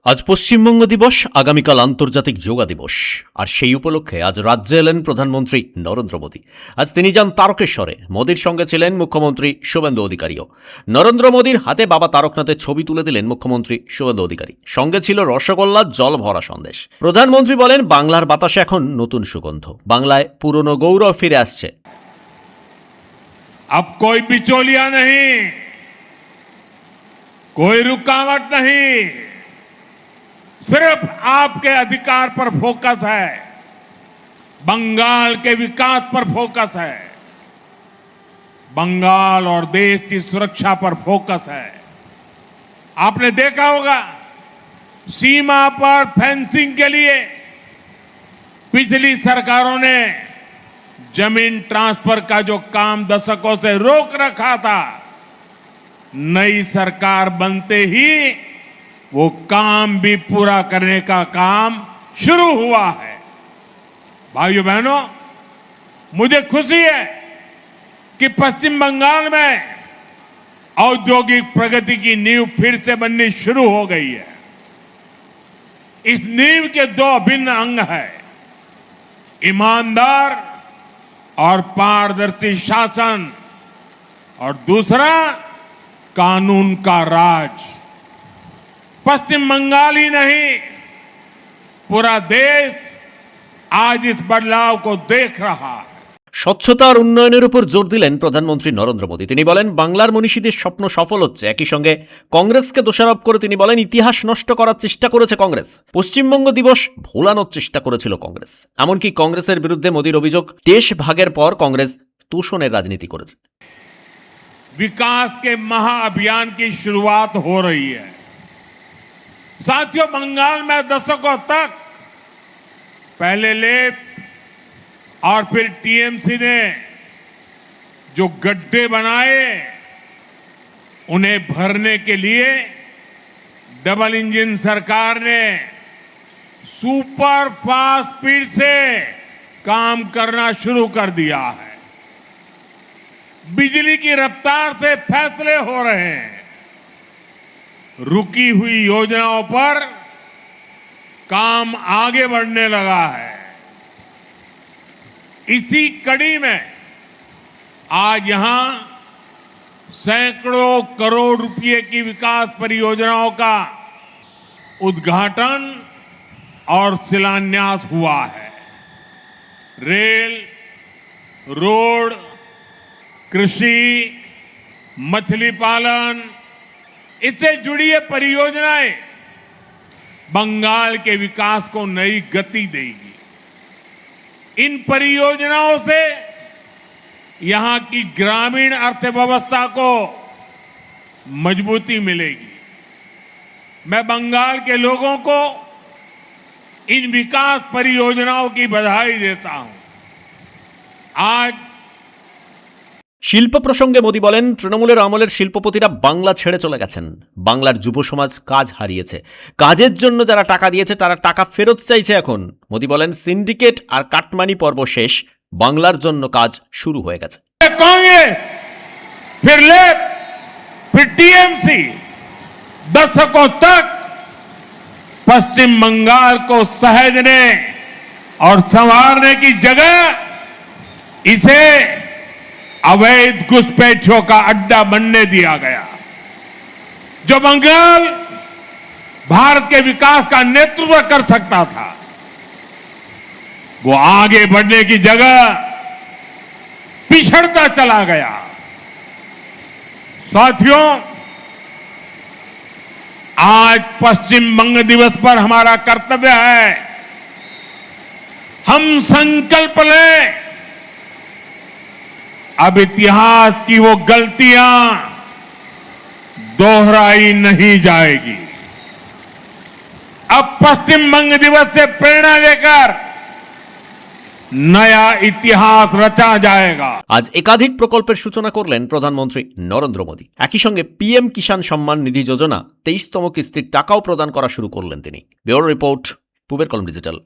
আজ পশ্চিমবঙ্গ দিবস, আগামীকাল আন্তর্জাতিক যোগা দিবস। আর সেই উপলক্ষে আজ রাজ্যে এলেন প্রধানমন্ত্রী নরেন্দ্র মোদী। আজ তিনি যান তারকেশ্বরে। মোদীর সঙ্গে ছিলেন মুখ্যমন্ত্রী শুভেন্দু অধিকারীও। নরেন্দ্র মোদীর হাতে বাবা তারকনাথের ছবি তুলে দিলেন মুখ্যমন্ত্রী শুভেন্দু অধিকারী। সঙ্গে ছিল রসগোল্লা, জল ভরা সন্দেশ। প্রধানমন্ত্রী বলেন, বাংলার বাতাসে এখন নতুন সুগন্ধ, বাংলায় পুরনো গৌরব ফিরে আসছে। अब कोई बिचौलिया नहीं, कोई रुकावट नहीं, सिर्फ आपके अधिकार पर फोकस है, बंगाल के विकास पर फोकस है, बंगाल और देश की सुरक्षा पर फोकस है। आपने देखा होगा, सीमा पर फेंसिंग के लिए पिछली सरकारों ने जमीन ट्रांसफर का जो काम दशकों से रोक रखा था, नई सरकार बनते ही वो काम भी पूरा करने का काम शुरू हुआ है। भाइयों बहनों, मुझे खुशी है कि पश्चिम बंगाल में औद्योगिक प्रगति की नींव फिर से बननी शुरू हो गई है। इस नींव के दो अभिन्न अंग हैं, ईमानदार और पारदर्शी शासन, और दूसरा कानून का राज। पश्चिम बंगाल ही नहीं, पूरा देश आज इस बदलाव को देख रहा है। স্বচ্ছতা আর উন্নয়নের উপর জোর দিলেন প্রধানমন্ত্রী নরেন্দ্র মোদী। তিনি বলেন, বাংলার মনীষীদের স্বপ্ন সফল হচ্ছে। একই সঙ্গে কংগ্রেসকে দোষারোপ করে তিনি বলেন, ইতিহাস নষ্ট করার চেষ্টা করেছে কংগ্রেস। পশ্চিমবঙ্গ দিবস ভোলানোর চেষ্টা করেছিল কংগ্রেস। এমনকি কংগ্রেসের বিরুদ্ধে মোদীর অভিযোগ, দেশ ভাগের পর কংগ্রেস তোষণের রাজনীতি করেছে। विकास के महाअभियान की शुरुआत हो रही है। साथियों, बंगाल में दशकों तक पहले लेफ्ट और फिर टीएमसी ने जो गड्ढे बनाए, उन्हें भरने के लिए डबल इंजन सरकार ने सुपर फास्ट स्पीड से काम करना शुरू कर दिया है। बिजली की रफ्तार से फैसले हो रहे हैं। रुकी हुई योजनाओं पर काम आगे बढ़ने लगा है। इसी कड़ी में आज यहां सैकड़ों करोड़ रुपए की विकास परियोजनाओं का उद्घाटन और शिलान्यास हुआ है। रेल, रोड, कृषि, मछली पालन, इससे जुड़ी ये परियोजनाएं बंगाल के विकास को नई गति देगी। इन परियोजनाओं से यहां की ग्रामीण अर्थव्यवस्था को मजबूती मिलेगी। मैं बंगाल के लोगों को इन विकास परियोजनाओं की बधाई देता हूं। आज শিল্প প্রসঙ্গে মোদী বলেন, তৃণমূলের আমলের শিল্পপতিরা বাংলা ছেড়ে চলে গেছেন। বাংলার যুব সমাজ কাজ হারিয়েছে। কাজের জন্য যারা টাকা দিয়েছে তারা টাকা ফেরত চাইছে এখন। মোদী বলেন, সিন্ডিকেট আর কাটমানি পর্ব শেষ, বাংলার জন্য কাজ শুরু হয়ে গেছে। कांग्रेस, फिर लेफ्ट, फिर टीएमसी दशकों तक पश्चिम बंगाल को सहेजने और संवारने की जगह इसे अवैध घुसपैठियों का अड्डा बनने दिया गया। जो बंगाल भारत के विकास का नेतृत्व कर सकता था, वो आगे बढ़ने की जगह पिछड़ता चला गया। साथियों, आज पश्चिम बंग दिवस पर हमारा कर्तव्य है, हम संकल्प लें, अब इतिहास की वो गलतियां दोहराई नहीं जाएगी। अब पश्चिम बंग दिवस से प्रेरणा लेकर नया इतिहास रचा जाएगा। আজ একাধিক প্রকল্পের সূচনা করলেন প্রধানমন্ত্রী নরেন্দ্র মোদী। একই সঙ্গে পিএম কিষাণ সম্মান নিধি যোজনা 23তম কিস্তির টাকাও প্রদান করা শুরু করলেন তিনি। ব্যুরো রিপোর্ট, পূবের কলম ডিজিটাল।